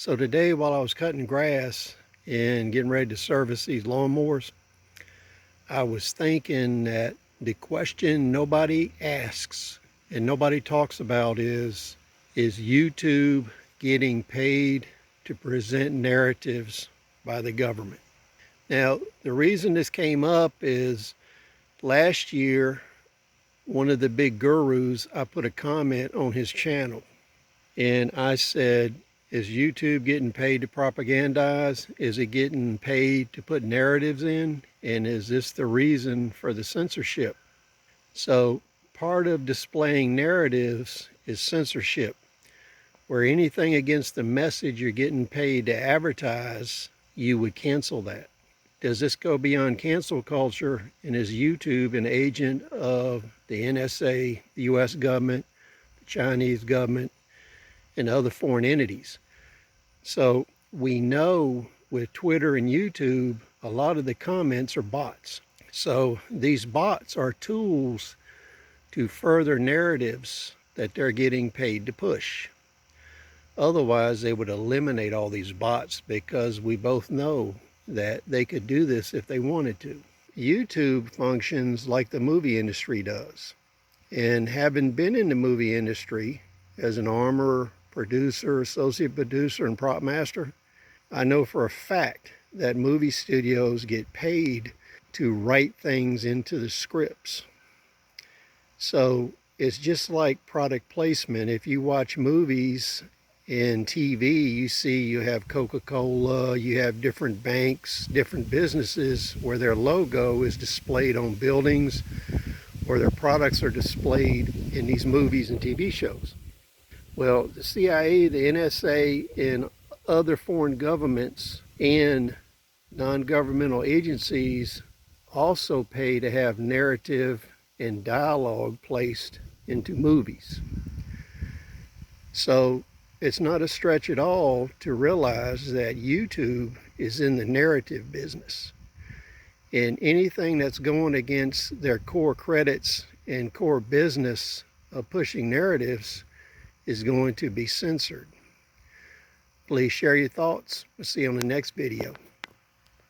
So today, while I was cutting grass and getting ready to service these lawnmowers, I was thinking that the question nobody asks and nobody talks about is YouTube getting paid to present narratives by the government? Now, the reason this came up is last year, one of the big gurus, I put a comment on his channel and I said, is YouTube getting paid to propagandize? Is it getting paid to put narratives in? And is this the reason for the censorship? So part of displaying narratives is censorship, where anything against the message you're getting paid to advertise, you would cancel that. Does this go beyond cancel culture? And is YouTube an agent of the NSA, the US government, the Chinese government, and other foreign entities? So we know with Twitter and YouTube, a lot of the comments are bots. So these bots are tools to further narratives that they're getting paid to push. Otherwise, they would eliminate all these bots, because we both know that they could do this if they wanted to. YouTube functions like the movie industry does. And having been in the movie industry as an armorer, producer, associate producer, and prop master, I know for a fact that movie studios get paid to write things into the scripts. So it's just like product placement. If you watch movies and TV, you see you have Coca-Cola, you have different banks, different businesses where their logo is displayed on buildings or their products are displayed in these movies and TV shows. Well, the CIA, the NSA, and other foreign governments and non-governmental agencies also pay to have narrative and dialogue placed into movies. So it's not a stretch at all to realize that YouTube is in the narrative business. And anything that's going against their core credits and core business of pushing narratives is going to be censored. Please share your thoughts. We'll see you on the next video.